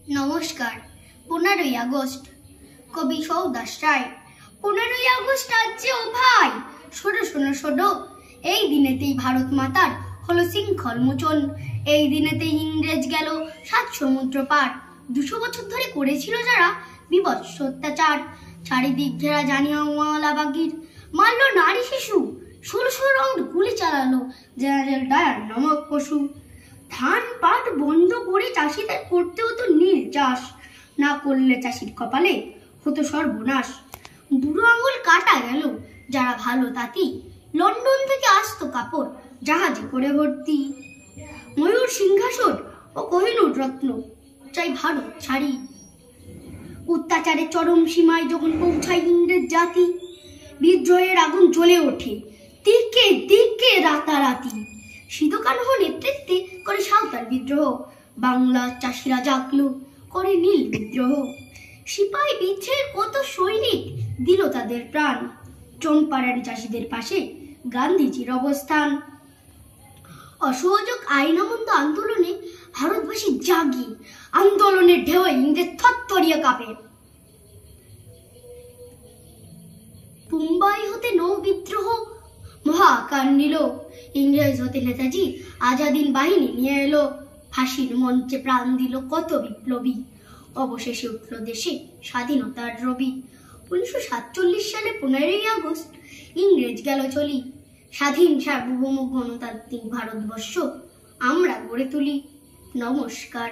নমস্কার। 15ই আগস্ট, কবি সৌদাস রায়। 15ই আগস্ট আসছে ও ভাই, শোনো শোনো শোনো। এই দিনেতেই ভারত মাতার হলো শৃঙ্খল মোচন। এই দিনেতেই ইংরেজ গেল 7 সমুদ্র পার। 200 বছর ধরে করেছিল যারা বিভৎস অত্যাচার। চারিদিক ঘেরা জালিয়ানওয়ালা বাগের, মারল নারী শিশু। 1600 রাউন্ড গুলি চালালো জেনারেল ডায়ার নামক পশু। ধান পাট বন্ধ করে চাষিদের করতে হতো নীল চাষ। না করলে চাষির কপালে হতো সর্বনাশ। বুড়ো আঙুল কাটা গেল যারা ভালো তাঁতি। লন্ডন থেকে আসতো কাপড় জাহাজে করে ভর্তি। ময়ূর সিংহাসন ও কোহিনূর রত্ন চাই ভারত ছাড়ি। অত্যাচারের চরম সীমায় যখন পৌঁছায় ইংরেজ জাতি, বিদ্রোহের আগুন জ্বলে ওঠে দিকে দিকে রাতারাতি। সিধু কানহু নেতৃত্বে করে সাঁওতাল বিদ্রোহ। বাংলার চাষিরা জাগলো, করে নীল বিদ্রোহ। সিপাহী বিদ্রোহের কত সৈনিক দিল তাদের প্রাণ। চম্পারানি চাষিদের পাশে গান্ধীজির অবস্থান। অসহযোগ আইন অমান্য আন্দোলনে ভারতবাসী জাগে। আন্দোলনের ঢেউয়ে ইংরেজ থরথরিয়ে কাঁপে। মুম্বাই হতে নৌ বিদ্রোহ মহাকার নিল। ইংরেজ হতে নেতাজি আজাদিন বাহিনী নিয়ে এলো। ফাঁসির মঞ্চে প্রাণ দিল কত বিপ্লবী। অবশেষে উঠল দেশে স্বাধীনতার রবি। 1947 সালে 15ই আগস্ট ইংরেজ গেল চলি। স্বাধীন সার্বভৌম গণতান্ত্রিক ভারতবর্ষ আমরা গড়ে তুলি। নমস্কার।